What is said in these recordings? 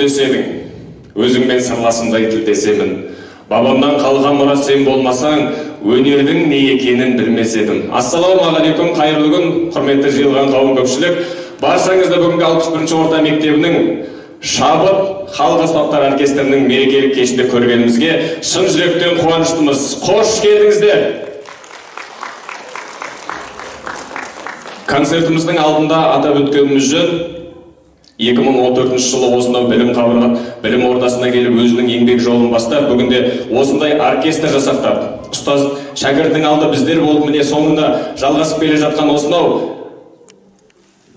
гүлдеседің, өзіңмен сырласымдай тілдесемін. Бабамдан қалған мұра сен болмасаң, өнердің не екенін білмес едім. Ассалаумағалейкум, қайырлы күн, құрметті жиылған қауым көпшілік. Баршаңызды бүгінгі 61-ші орта мектебінің Шабыт халық аспаптар оркестрінің мерекелік кешінде көргенімізге шын жүректен қуаныштымыз. Қош келдіңіздер. Концертіміздің алдында атап өткеніміз жөн 2014 жылы осынау білім ордасына келіп өзінің еңбек жолын бастап, бүгінде осындай оркестр жасақтап, ұстаз шәкірттің алды біздер болып, міне соңында жалғасып келе жатқан осынау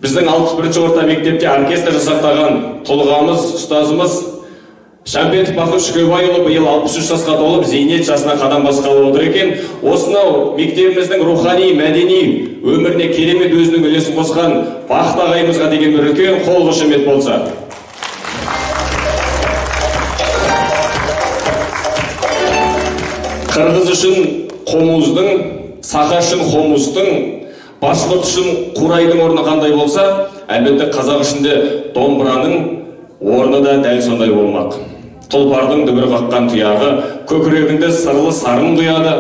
біздің 61-ші орта мектепте оркестр жасақтаған тұлғамыз, ұстазымыз Шамбетов Бақыт Шүкебайұлы биыл 63 жасқа толып, зейнет жасына қадам басқалы отыр екен. Осынау мектебіміздің рухани, мәдени өміріне керемет өзінің үлесін қосқан Бақыт ағайымызға деген бір үлкен қол қошемет болса. Қырғыз үшін қомуздың, сақа үшін хомустың, башқұрт үшін қурайдың орны қандай болса, әлбетте қазақ ішінде домбыраның орны да дәл сондай болмақ. Тұлпардың дүбір қаққан тұяғы, көкірегінде сырлы сарын құяды.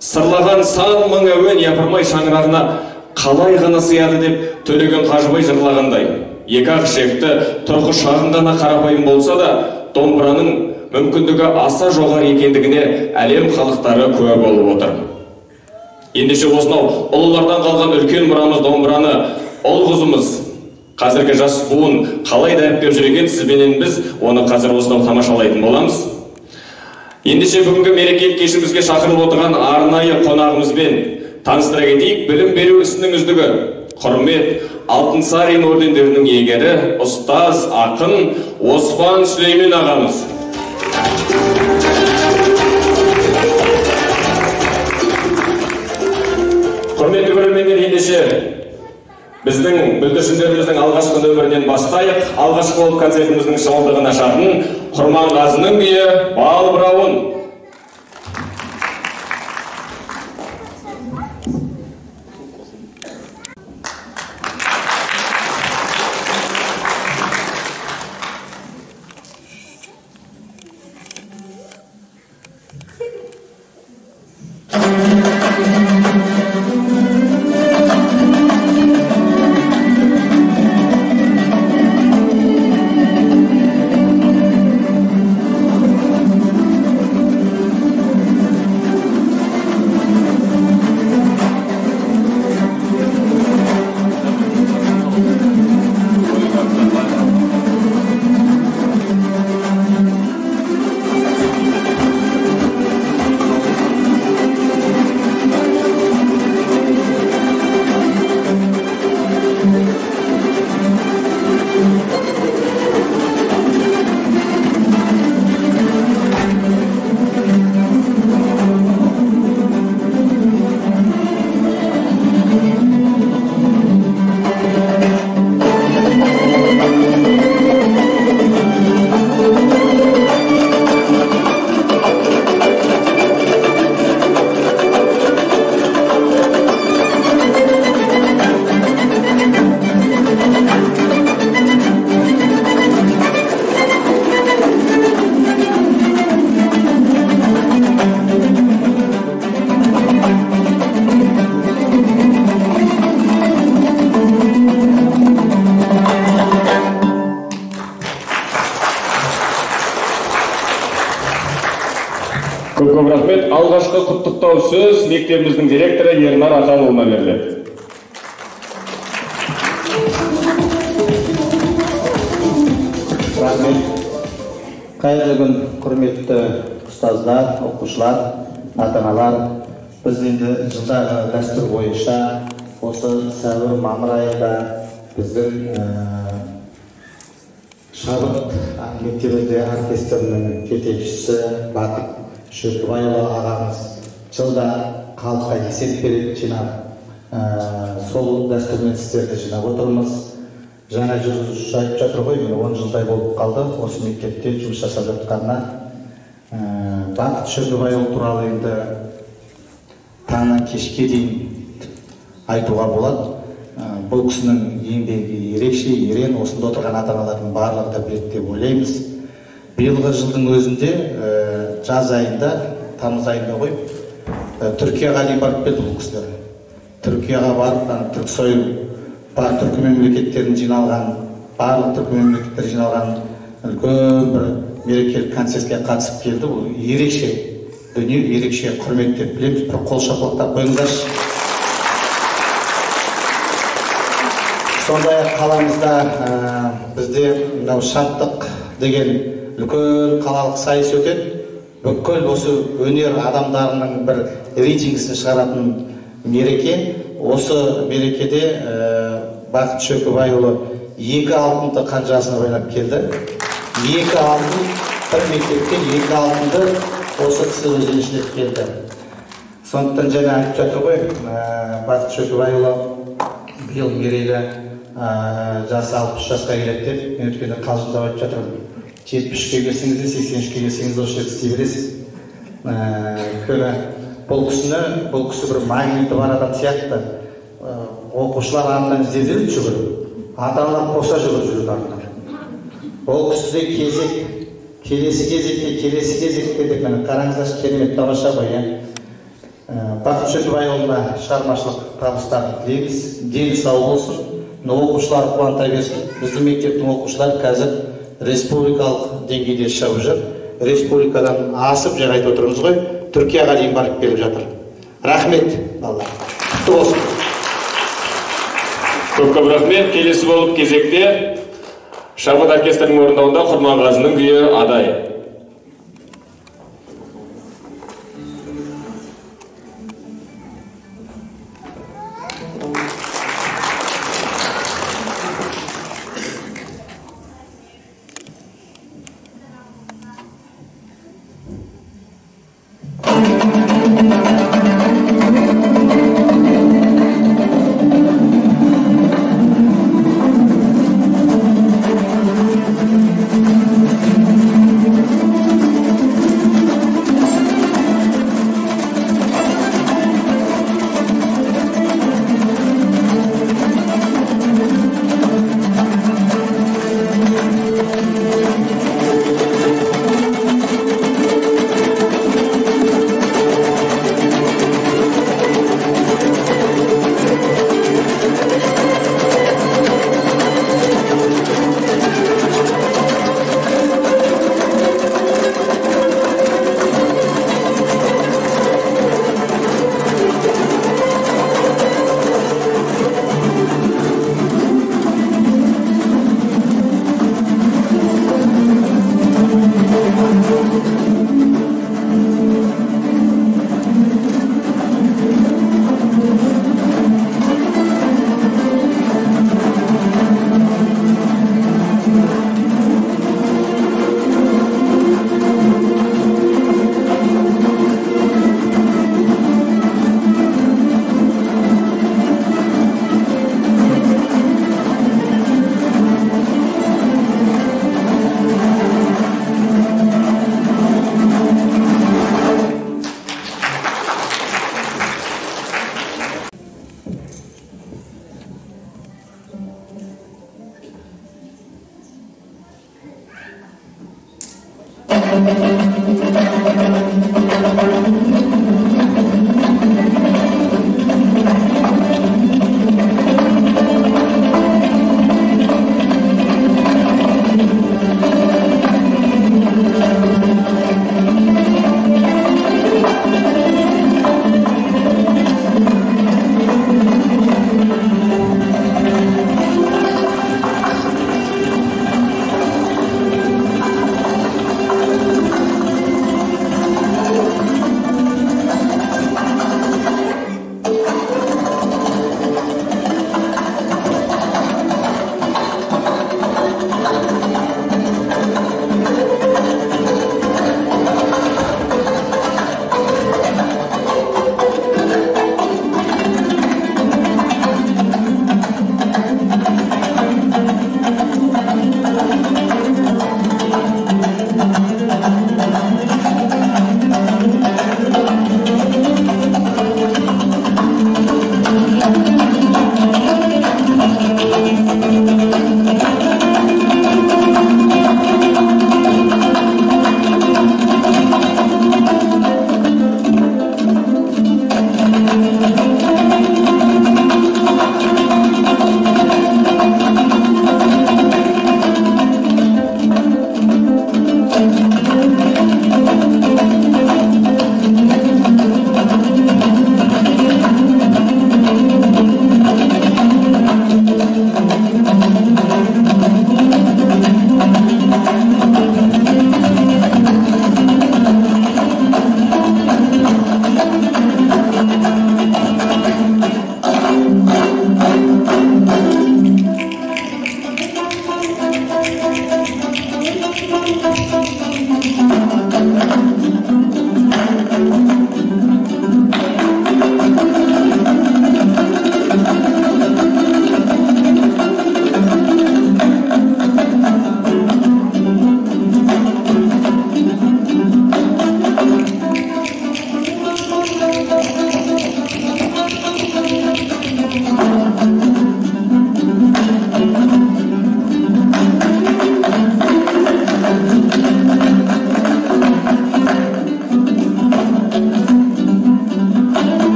Сырлаған сан мың әуен япырмай шаңырағына қалай ғана сыяды деп Төлеген Қажыбай жырлағандай. Екі-ақ ішекті тұрқы шағын ғана қарапайым болса да, домбыраның мүмкіндігі аса жоғары екендігіне әлем халықтары куә болып отыр. Ендеше осынау ұлылардан қалған үлкен мұрамыз домбыраны ұл қызымыз қазіргі жас буын қалай дәріптеп жүрген, сізбенен біз оны қазір осынау тамашалайтын боламыз. Ендеше бүгінгі мерекелік кешімізге шақырылып отырған арнайы қонағымызбен таныстыра кетейік. Білім беру ісінің үздігі, құрмет Алтынсарин ордендерінің иегері, ұстаз, ақын Оспан Сүлеймен ағамыз. Құрметті көрермендер, ендеше біздің бүлдіршіндеріміздің алғашқы нөмірінен бастайық. Алғашқы болып концертіміздің шымылдығын ашатын Құрманғазының биі «Бал бұрауын». Көп рахмет. Алғашқы құттықтау сөз мектебіміздің директоры Ернар Аталұлына беріледі. Рахмет. Қайырлы күн, құрметті ұстаздар, оқушылар, ата-аналар. Біз енді жылдағы дәстүр бойынша осы сәуір-мамыр айында біздің Шабыт мектебінде оркестрінің жетекшісі Бақыт Шүкебайұлы ағамыз жылда халыққа есеп беріп жинап, сол дәстүрмен сіздерді жинап отырмыз. Жаңа жүргізуші айтып жатыр ғой, 10 жылдай болып қалды осы мектепте жұмыс жасап жатқанына. Бақыт Шүкебайұлы туралы енді таңнан кешке дейін айтуға болады. бұл кісінің еңбегі ерекше, ерен, осында отырған ата-аналардың барлығы да біледі деп ойлаймыз. Биылғы жылдың өзінде жаз айында, тамыз айында ғой, Түркияға дейін барып келді бұл кісілер. Түркияға барып, түрксой бар түркі мемлекеттерін жиналған, барлық түркі мемлекеттер жиналған үлкен бір мерекелік концертке қатысып келді. Бұл ерекше дүние, ерекше құрмет деп білеміз. Бір қол шапалақтап қойыңыздаршы. Сондай қаламызда бізде мынау шаттық деген үлкен қалалық сайыс өтеді. Бүкіл осы өнер адамдарының бір рейтингісін шығаратын мереке. Осы мерекеде Бақыт Шөкібайұлы 2 алтынды қанжасына байлап келді. 2 алтын, бір мектепте 2 алтынды осы кісі өзеншілеп келді. Сондықтан жаңа айтып жатыр ғой, Бақыт Шөкібайұлы биыл мерейлі жасы 60 жасқа келеді деп, мен өткенде қалжыңдап айтып жатырмын. 70-ке келсеңіз де 80-ке келсеңіз осы жерде істей бересіз. Өйткені бұл кісі бір магниті бар адам сияқты. Оқушылар артынан іздеп жүгіріп, ата-аналар қоса жүгіріп артынан. Ол кісіде кезек, келесі кезекте деп қараңыздаршы, керемет тамаша ғой. Бақыт Шөкібайұлына шығармашылық табыстар тілейміз. Дені сау болсын. Оқушылар қуанта берсін. Біздің мектептің оқушылары қазір республикалық деңгейде шығып жүр. Республикадан асып, жаңа айтып отырмыз ғой, Түркияға дейін барып келіп жатыр. Рахмет, балалар. Құтты болсын. Көп рахмет. Келесі болып кезекте шабыт оркестрінің орындауында Құрманғазының күйі Адай.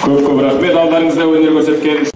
Көп рахмет алдарыңызда өнер көрсеткен.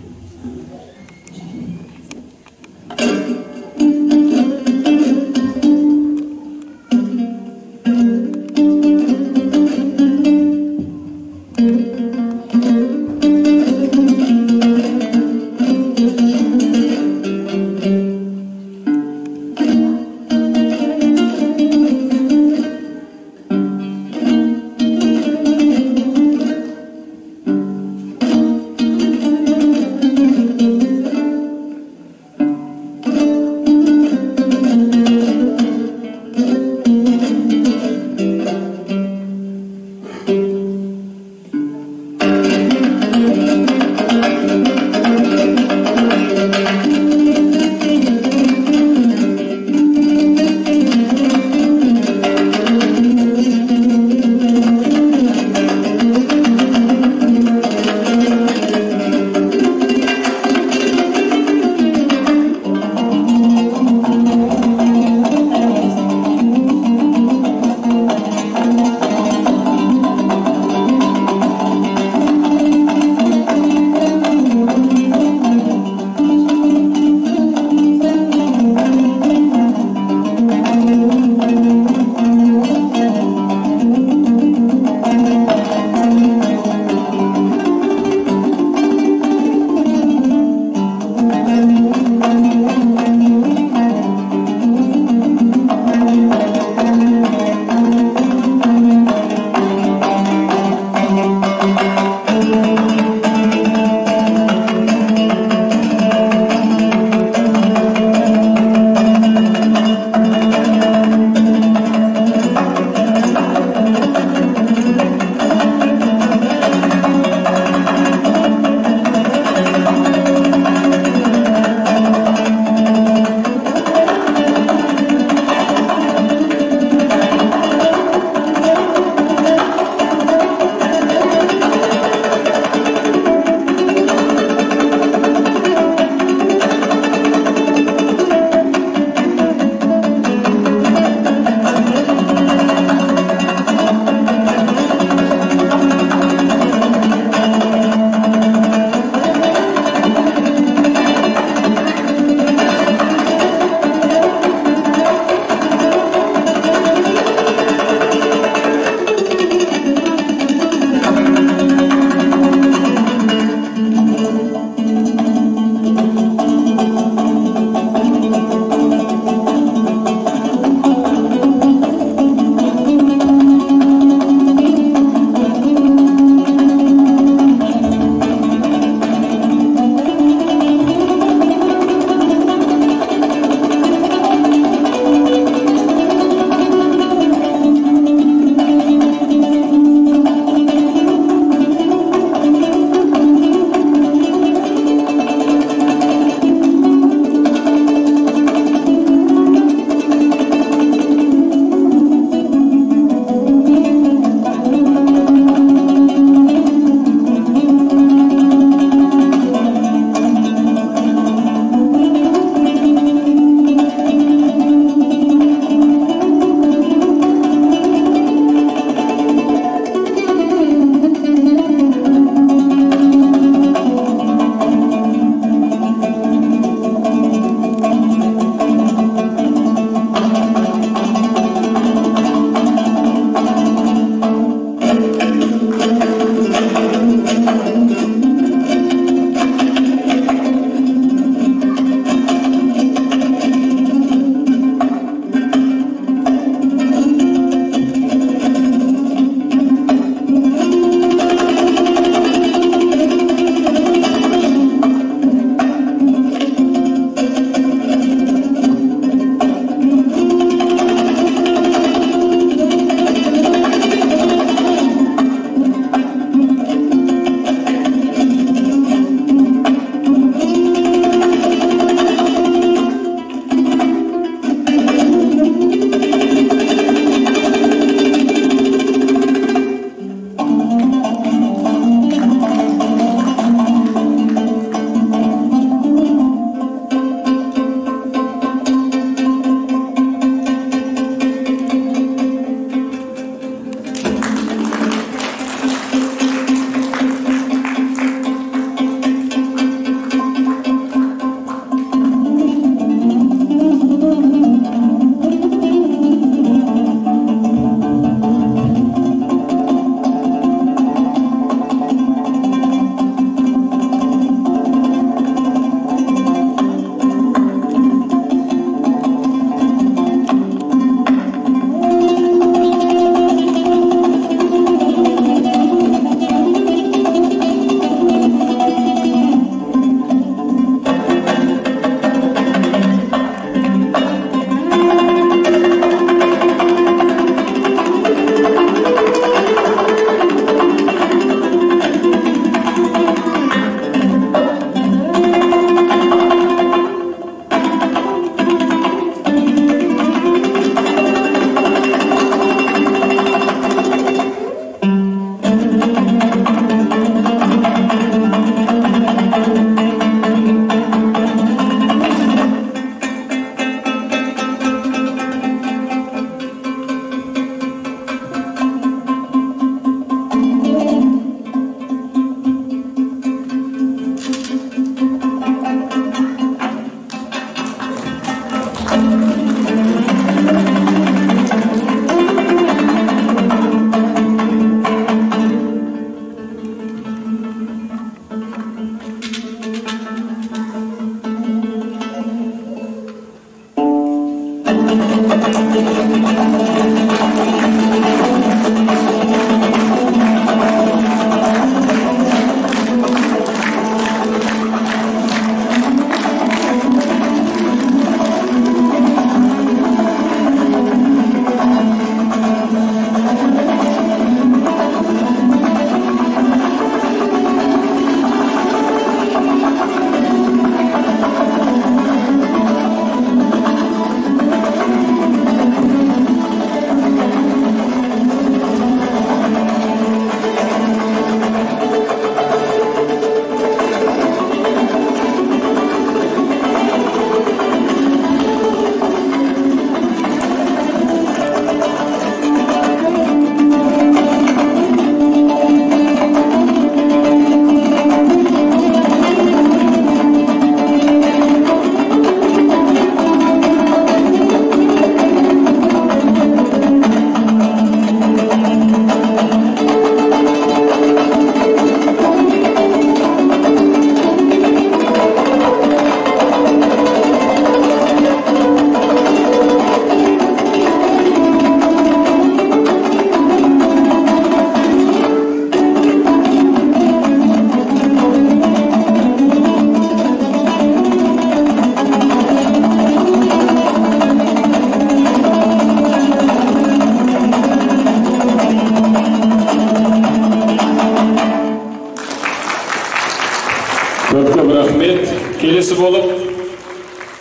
иесі болып,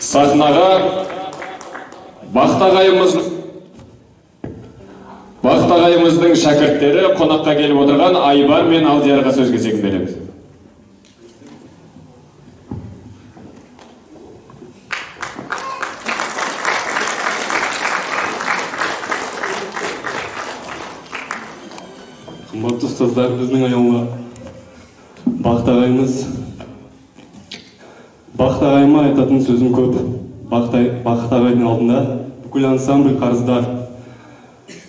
сахнаға Бақтағайымыздың шәкірттері қонаққа келіп отырған Айбар мен Алдиярға сөз кезегін береміз. Қымбатты ұстаздар, біздің аяулы Бақтағайыма айтатын сөзім көп. Бақтағайдың алдында бүкіл ансамбль қарыздар.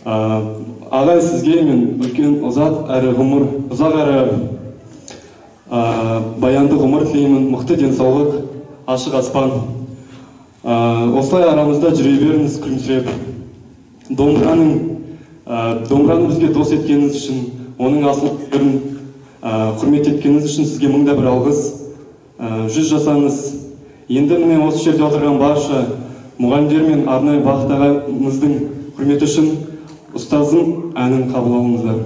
Ағай, сізге мен үлкен ұзақ әрі баянды ғұмыр тілеймін, мықты денсаулық, ашық аспан. Осылай арамызда жүре беріңіз күлімсіреп. Домбыраны бізге дос еткеніңіз үшін, оның асыл өнерін құрмет еткеніңіз үшін сізге мыңда бір алғыс. 100 жасаңыз. Енді міне осы жерде отырған барша мұғалімдер мен арнайы Бақтағайымыздың құрметі үшін ұстазым әнін қабыл алыңыздар.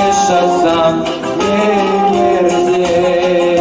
Yaşasam ne geride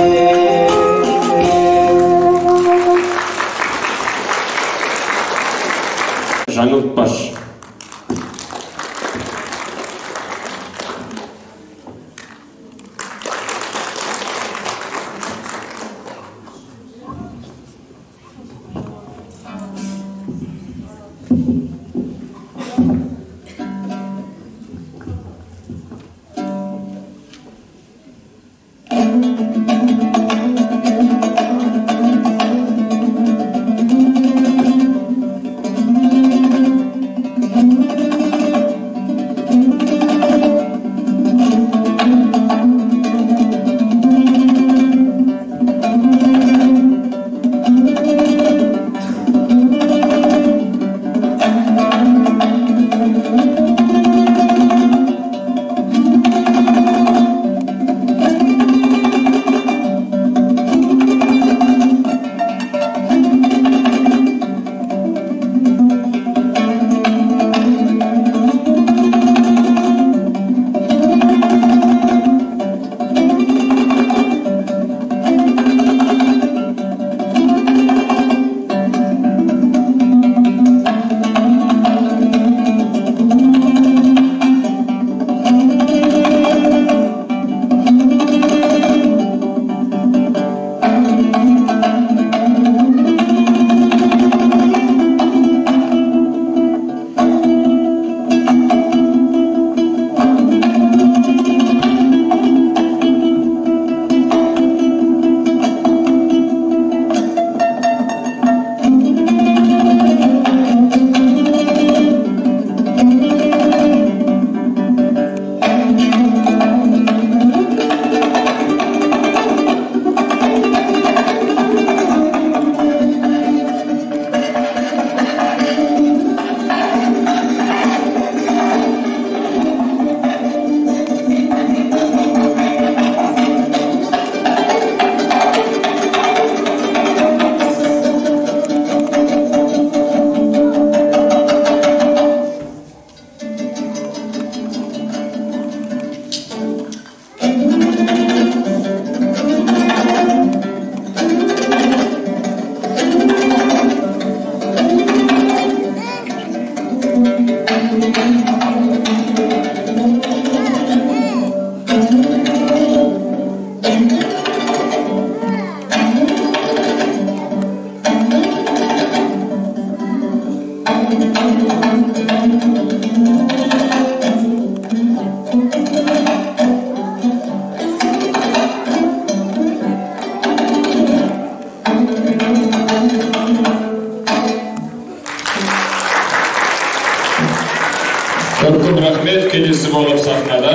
болып сахнада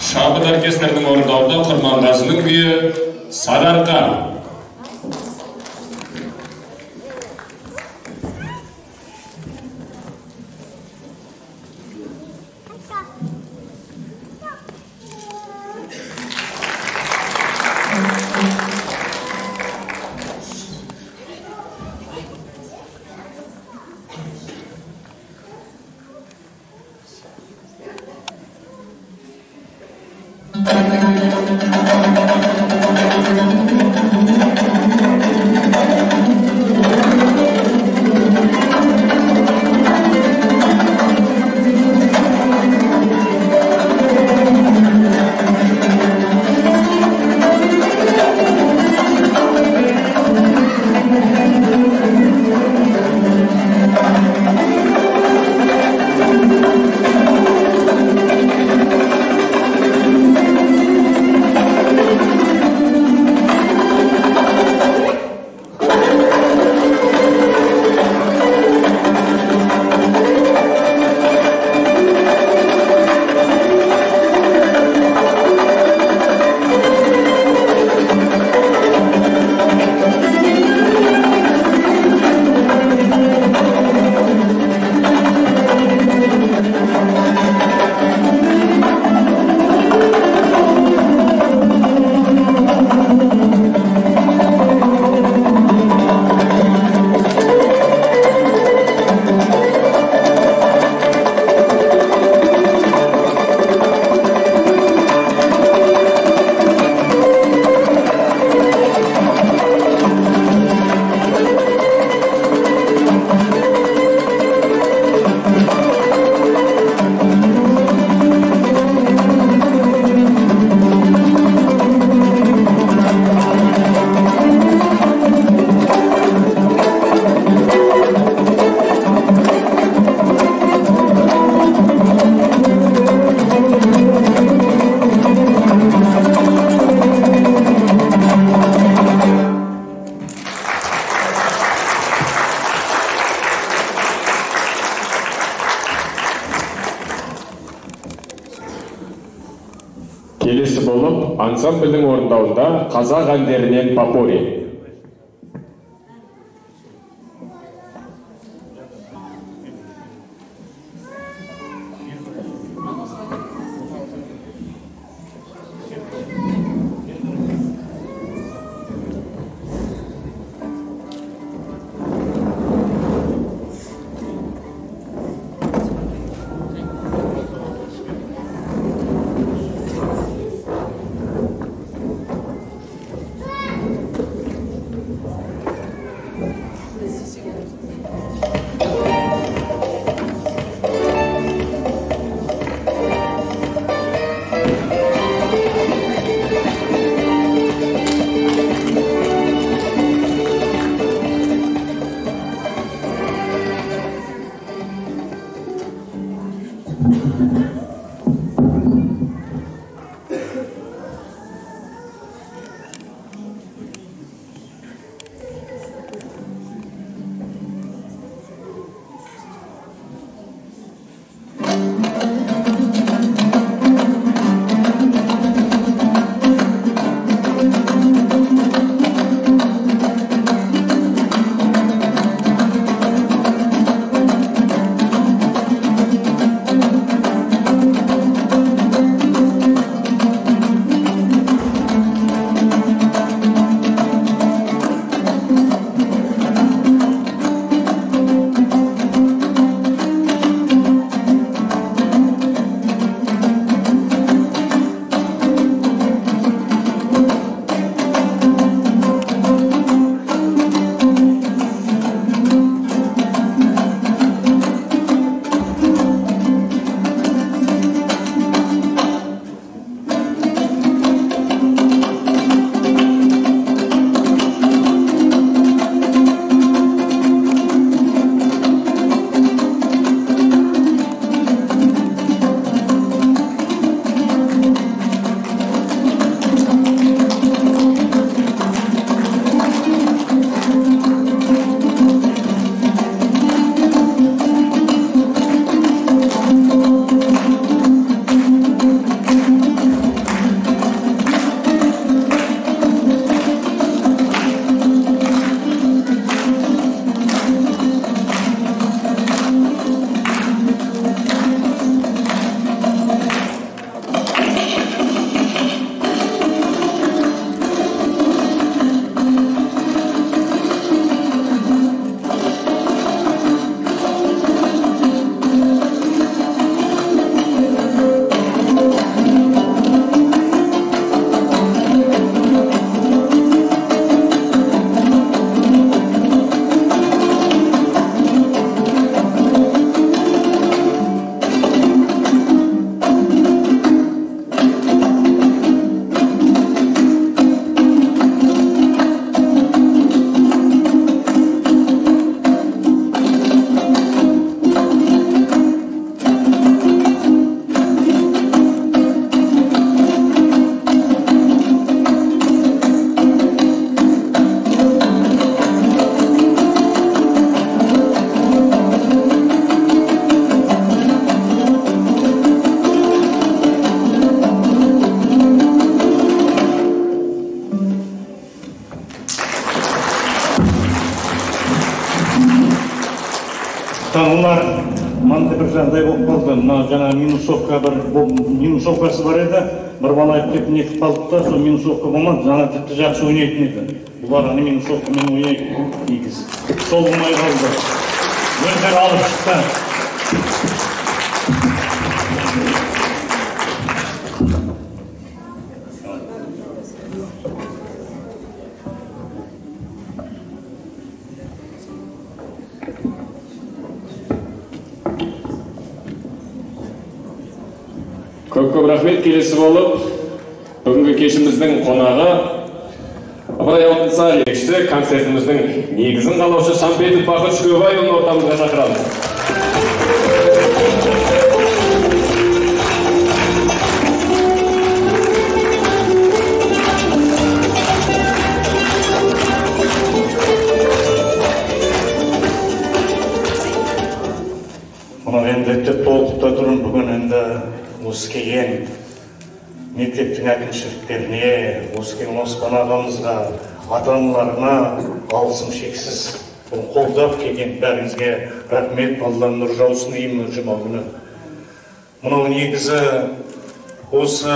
шабыт оркестрінің орындауында Құрманғазының күйі «Сарыарқа». Келесі болып ансамбльдің орындауында қазақ әндерінен Попори. Олар мынандай бір жағдай болып қалды. Мына жаңа минусовкасы бар еді. Бір бала айтып нетіп қалды да, сол минусовка болмады. Жаңа тіпті жақсы ойнайтын еді. Бұлар ана минусовкамен ойнайтын негізі. Сол болмай қалды. Өздері алып шықты. Көп рахмет. Келесі болып, бүгінгі кешіміздің қонағы Абай алтынсарин жетекшісі, концертіміздің негізін қалаушы Шампетов Бақыт Шүкебайұлын ортамызға шақырамыз. Мұны енді толықта тұрын бүгін енді осы келген мектептің әкімшіліктеріне, осы келген Оспан ағамызға, ата-аналарына алғысым шексіз. Бұны қолдап келген бәріңізге рахмет. Алланың нұры жаусын деймін жұма күні. Мынау негізі осы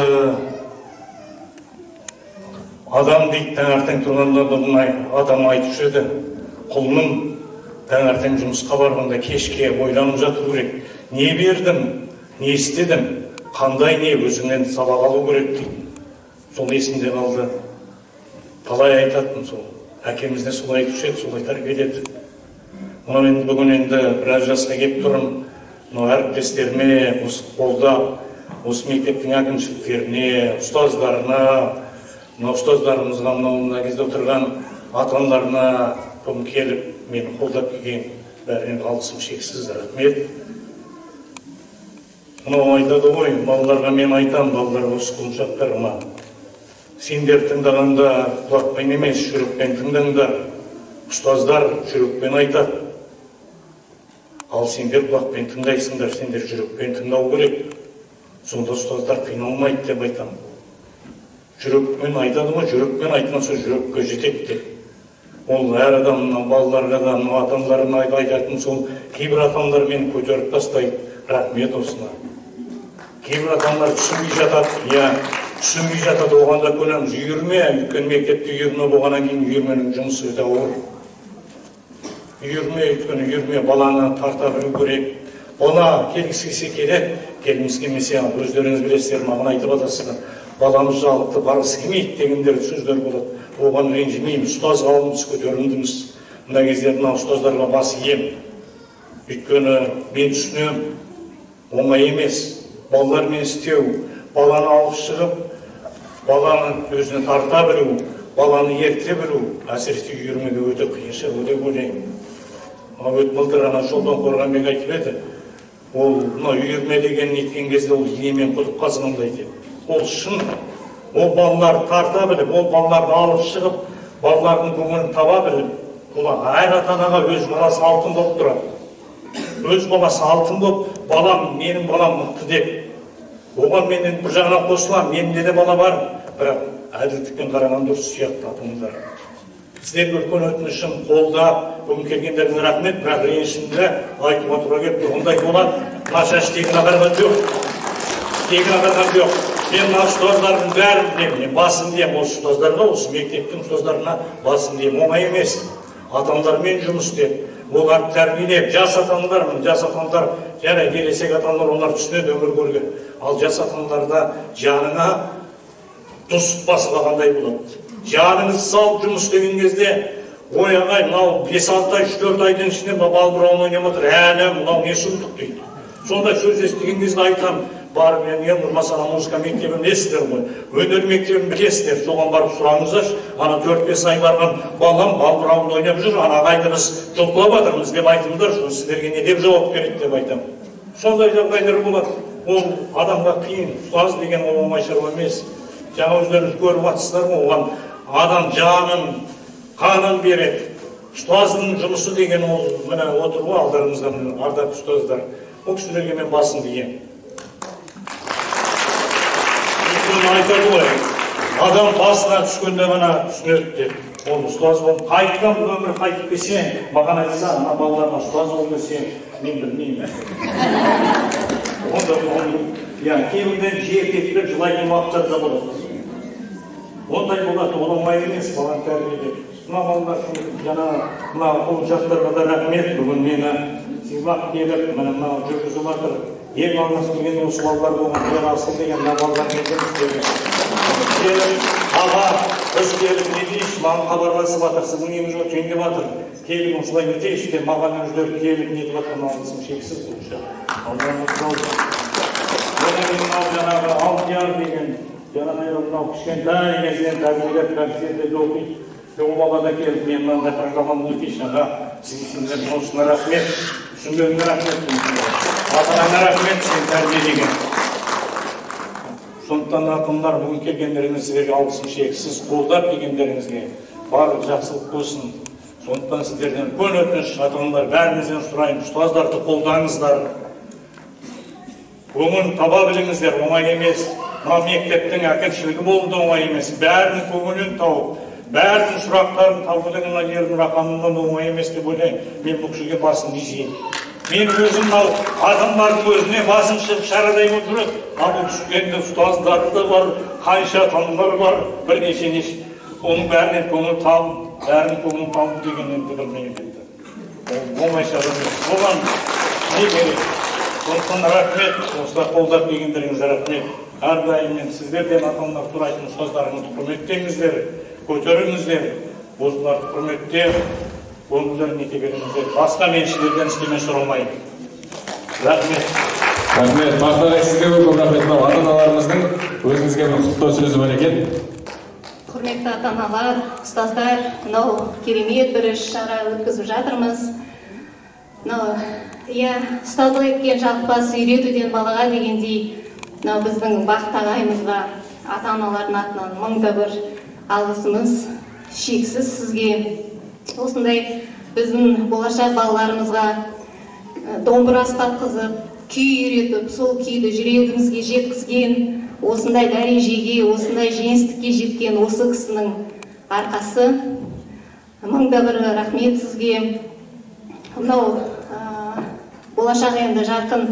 адам дейді, таңертең тұрғанда бұны адам айтушы еді. Құлыным таңертең жұмысқа барғанда кешке ойланып жату керек. Не бердім, не істедім, қандай не өзіңнен сабақ алу керек дейді. Сол есімде қалды. Талай айтатын сол. Әкемізде солай айтушы еді, солай тәрбиеледі. Мынау енді бүгін енді біраз жасқа келіп тұрмын. Мынау әріптестеріме осы қолдап, осы мектептің әкімшіліктеріне, ұстаздарына, мынау ұстаздарымызға, мына кезде отырған ата-аналарына бүгін келіп, мені қолдап келген бәріне алғысым шексіз, рахмет. Мынау айтады ғой, балаларға мен айтам, балалар осы құлыншақтарыма. Сендер тыңдағанда құлақпен емес, жүрекпен тыңдаңдар. Ұстаздар жүрекпен айтады. Ал сендер құлақпен тыңдайсыңдар, сендер жүрекпен тыңдау керек. Сонда ұстаздар қиналмайды деп айтам. Жүрекпен айтады ғой, жүрекпен айтқан соң жүрекке жетеді деп. Ол әр адамнан, балаларға да, ата-аналарына айтатын сол кейбір ата-аналар мені көтеріп тастайды. Рахмет осына. Кейбір ата-аналар түсінбей жатады, түсінбей жатады, оған да көнеміз. Үйірме, өйткені мектепте үйірме болғаннан кейін үйірменің жұмысы өте ауыр. Үйірме, өйткені үйірме баланы тарта білу керек. Бала келгісі келеді, келгісі келмесе, өздеріңіз білесіздер, маған айтып жатасыздар. Баламыз жалықты барғысы келмейді дегендер сөздер болады. Оған ренжімейміз, ұстаз ғалымыз көтерімдіміз. Мына кезде мына ұстаздарға бас ием. Өйткені мен түсінем, оңай емес. Балалармен істеу, баланы алып шығып, баланы өзіне тарта білу, баланы ерте білу, әсіресе үйірмеге өте қиыншы, өте ойлаймын. Өт былтыр ана Шолпан Қорғанбек айтып еді, ол үйірме деген неткен кезде ол инемен құдық қазғандай деп. Ол шын, ол балаларды тарта біліп, ол балаларды алып шығып, балалардың көңілін таба біліп, бұл әр ата-анаға өз баласы алтын болып тұрады. Өз баласы алтын болып, балам, менің балам мықты деп. Оған менен бір жағына қосылам, менде де бала бар, бірақ әділдікпен қараған дұрыс сияқты ата-аналар. Сіздерге үлкен өтінішім қолдап, бүгін келгендеріңізге рахмет, бірақ ренішімді айтуға тура келіп ондай болады. Мына шаш тегін ағарға жоқ. Тегін ағарға жоқ. Мен мына ұстаздардың бәрін білемін, мен басын деймін, осы ұстаздарға, осы мектептің ұстаздарына басын деймін, оңай емес. Ата-аналармен жұмыс істеп, оларды тәрбиелеп, жас ата-аналармын, жас ата-аналар, және келешек ата-аналар олар түсінеді өмір көрген. Ал жас ата-аналарда жаныңа тұз басылғандай болады. Жаныңыз салып жұмыс істеген кезде, ой ағай, мынау 5-6 ай, 3-4 айдың ішінде бал бұрауын ойнап отыр, мынау не сұмдық дейді. Сондай сөз естіген кезде айтам, барып мен болмаса музыка мектебін білесіздер ғой, өнер мектебін білесіздер, соған барып сұраңыздаршы, ана 4-5 ай барған балам бал бұрауын ойнап жүр, ана ағайды біз жұлқылап жатырмыз деп айтыңдар, сіздерге не деп жауап береді деп айтам. Сондай жағдайлар болады. Ол адамға қиын, ұстаз деген ол оңай шаруа емес. Жаңа өздеріңіз көріп жатсыздар ғой, оған адам жанын, қанын береді. Ұстаздың жұмысы деген ол міне отыр ғой алдарыңызда ардақты ұстаздар. Ол кісілерге мен басын деймін. Айтады ғой, адам басына түскенде ғана түсінеді деп. Ол ұстаз болып қайтқан өмір қайтып келсең, маған айтса, ана балаларға ұстаз болып келсең, мен білмеймін. Кейбірден жиі кетпеп жылайтын уақыттар да болады. Ондай болады, ол оңай емес баланы тәрбиелеп. Мына балалар жаңа мына құлыншақтарға да рахмет, бүгін мені сыйлап келіп, мына жүргізіп жатыр. Ең алғаш келген осы балалар болған, бір асыл деген мына балалар келгенбіз. Аға, біз келіп не дейсіз, маған хабарласып жатыр, сіздің үйіңіз өтейін жатыр. Келіп осылай не дейсіз деп маған өздері келіп не деп жатқан алғысым шексіз бұл. Аллаһымыз болсын. Жаңағы Алдияр деген жаңағы мынау кішкентай кезінен тәрбиелеп концертте оқиды. Ол бала да келіп мен мынандай программаны өтейін аға. Сіздердің осына рахмет. Түсінгеніңе рахмет. Ата-анаңа рахмет сен тәрбиелеген. Сондықтан ата-аналар бүгін келгендеріңізге алғысым шексіз, қолдап келгендеріңізге барлық жақсылық болсын. Сондықтан сіздерден үлкен өтініш, ата-аналар бәріңізден сұраймын, ұстаздарды қолдаңыздар. Көңіл таба біліңіздер, оңай емес. Мына мектептің әкімшілігі болуы да оңай емес. Бәрінің көңілін тауып, бәрінің сұрақтарын табудың ердің рақамынан оңай емес деп ойлаймын. Мен бұл кісіге басын изеймін. Мен өзім адамдардың өзіне басым шығып шарадай болып жүреді. Бұл түскен ұстаздары да бар, қанша ата-аналар бар, бірнеше. Оның бәрінен көңіл табып, бәрінің көңілін табу дегеннен білмеймін. Оңай шара емес. Оған не керек? Сондықтан рахмет, осылар қолдап келгендеріңізге рахмет. Әрдайым мен сіздерден ата-аналар турайтын ұстаздарыңызды құрметтеңіздер, көтеріңіздер, осыларды құрметтеп, көңілдерін ете беріңіздер. Басқа мен сіздерден істеме сұрамаймын. Рахмет. Рахмет. Мақтағай сізге көп рахмет. Ата-аналарымыздың өзіңізге бір құттықтау сөзі бар екен. Құрметті ата-аналар, ұстаздар, мынау керемет бір іс-шара өткізіп жатырмыз. Ұстаздық еткен жақпас үйретуден балаға дегендей, біздің бақыт ағайымызға ата-аналардың атынан мыңда бір алғысымыз шексіз сізге. Осындай біздің болашақ балаларымызға домбыра ұстатқызып, күй үйретіп, сол күйді жүрегімізге жеткізген, осындай дәрежеге, осындай жеңістікке жеткен осы кісінің арқасы. Мыңда бір рахмет сізге. Мынау болашақ енді жарқын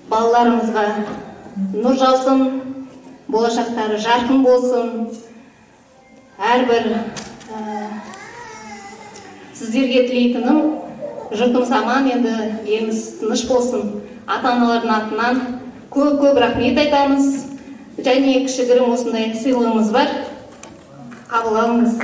балаларымызға нұр жаусын, болашақтары жарқын болсын. Әрбір сіздерге тілейтінім, жұртымыз аман, енді еліміз тыныш болсын. Ата-аналардың атынан көп рахмет айтамыз. Және кішігірім осындай сыйлығымыз бар. Қабыл алыңыз.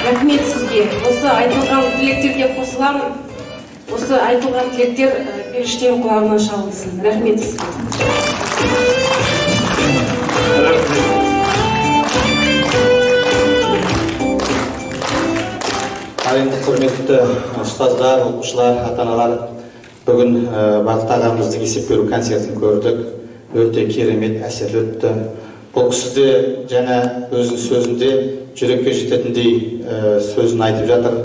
Рахмет сізге. Осы айтылған тілектерге қосыламын. Осы айтылған тілектер періштенің құлағынан шалынсын. Рахмет сізге. Қайынды құрметті ұстаздар, оқушылар, ата-аналар, бүгін Бақыт ағамыздың есеп беру концертін көрдік. Өте керемет, әсерлі өтті. Бұл кісі де жаңа өзінің сөзінде жүрекке жететіндей сөзін айтып жатыр.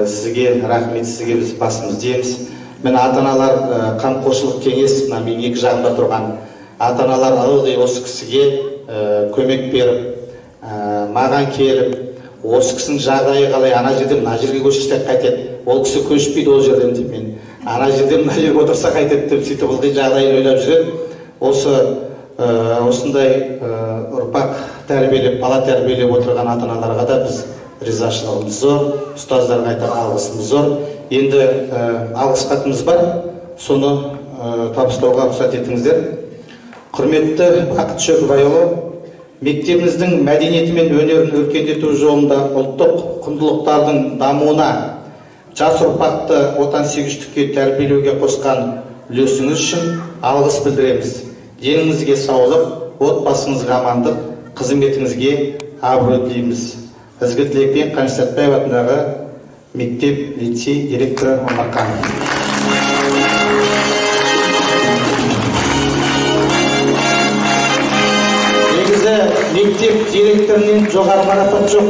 Сізге рахмет, сізге біз басымыз дейміз. Мен ата-аналар қамқоршылық кеңес, мен екі жағында тұрған ата-аналар ылғи осы кісіге көмек беріп, маған келіп, осы кісінің жағдайы қалай, ана жерден мына жерге көшсек қайтеді, ол кісі көшпейді ол жерден деп, мен ана жерден мына жерге отырса қайтеді деп, сөйтіп ылғи жағдайын ойлап жүреді. Осындай ұрпақ тәрбиелеп, бала тәрбиелеп отырған ата-аналарға да біз ризашылығымыз зор, ұстаздарға айтар алғысымыз зор. Енді алғыс хатымыз бар, соны табыстауға рұқсат етіңіздер. Құрметті Бақыт Шөкібайұлы, мектебіміздің мәдениеті мен өнерін өркендету жолында ұлттық құндылықтардың дамуына, жас ұрпақты отансүйгіштікке тәрбиелеуге қосқан үлесіңіз үшін алғыс білдіреміз. Деніңізге саулық, отбасыңызға амандық, қызметіңізге абырой тілейміз. Ізгі тілекпен Қаныш Сәтпаев атындағы мектеп лицей директоры Омарқанов. мектеп директорунан жогору марапат жок.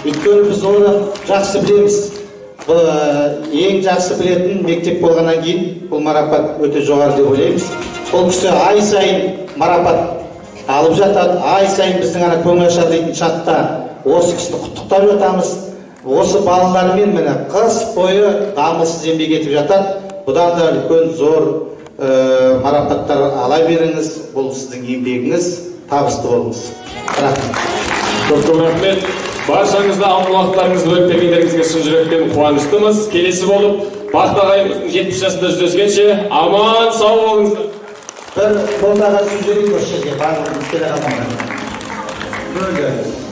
Өйткөнү биз оны жакшы билебиз. Бул эң жакшы билетін мектеп болғаннан кейін бұл марапат өте жоғары деп ойлаймыз. Ол кісі ай сайын марапат алып жатады. Ай сайын біздің ана көңіл ашар чатта осы кісіні құттықтап жатамыз. Осы балалармен міне қыс бойы дамылсыз еңбек етіп жатады. Бұдан да үлкен зор марапаттар ала беріңіз. Бұл сіздің еңбегіңіз, табысты болыңыз. Рахмет. Көп рахмет. Баршаңызды алғы уақыттарыңызды бөліп бергендеріңізге шын жүректен қуаныштымыз. Келесі болып, Бақыт ағайымыздың 70 жасында жүздескенше аман сау болыңыздар. Bir қолдағы сөз жіберейік осы жерге барлығымыз келе қалғандар. Бөлді.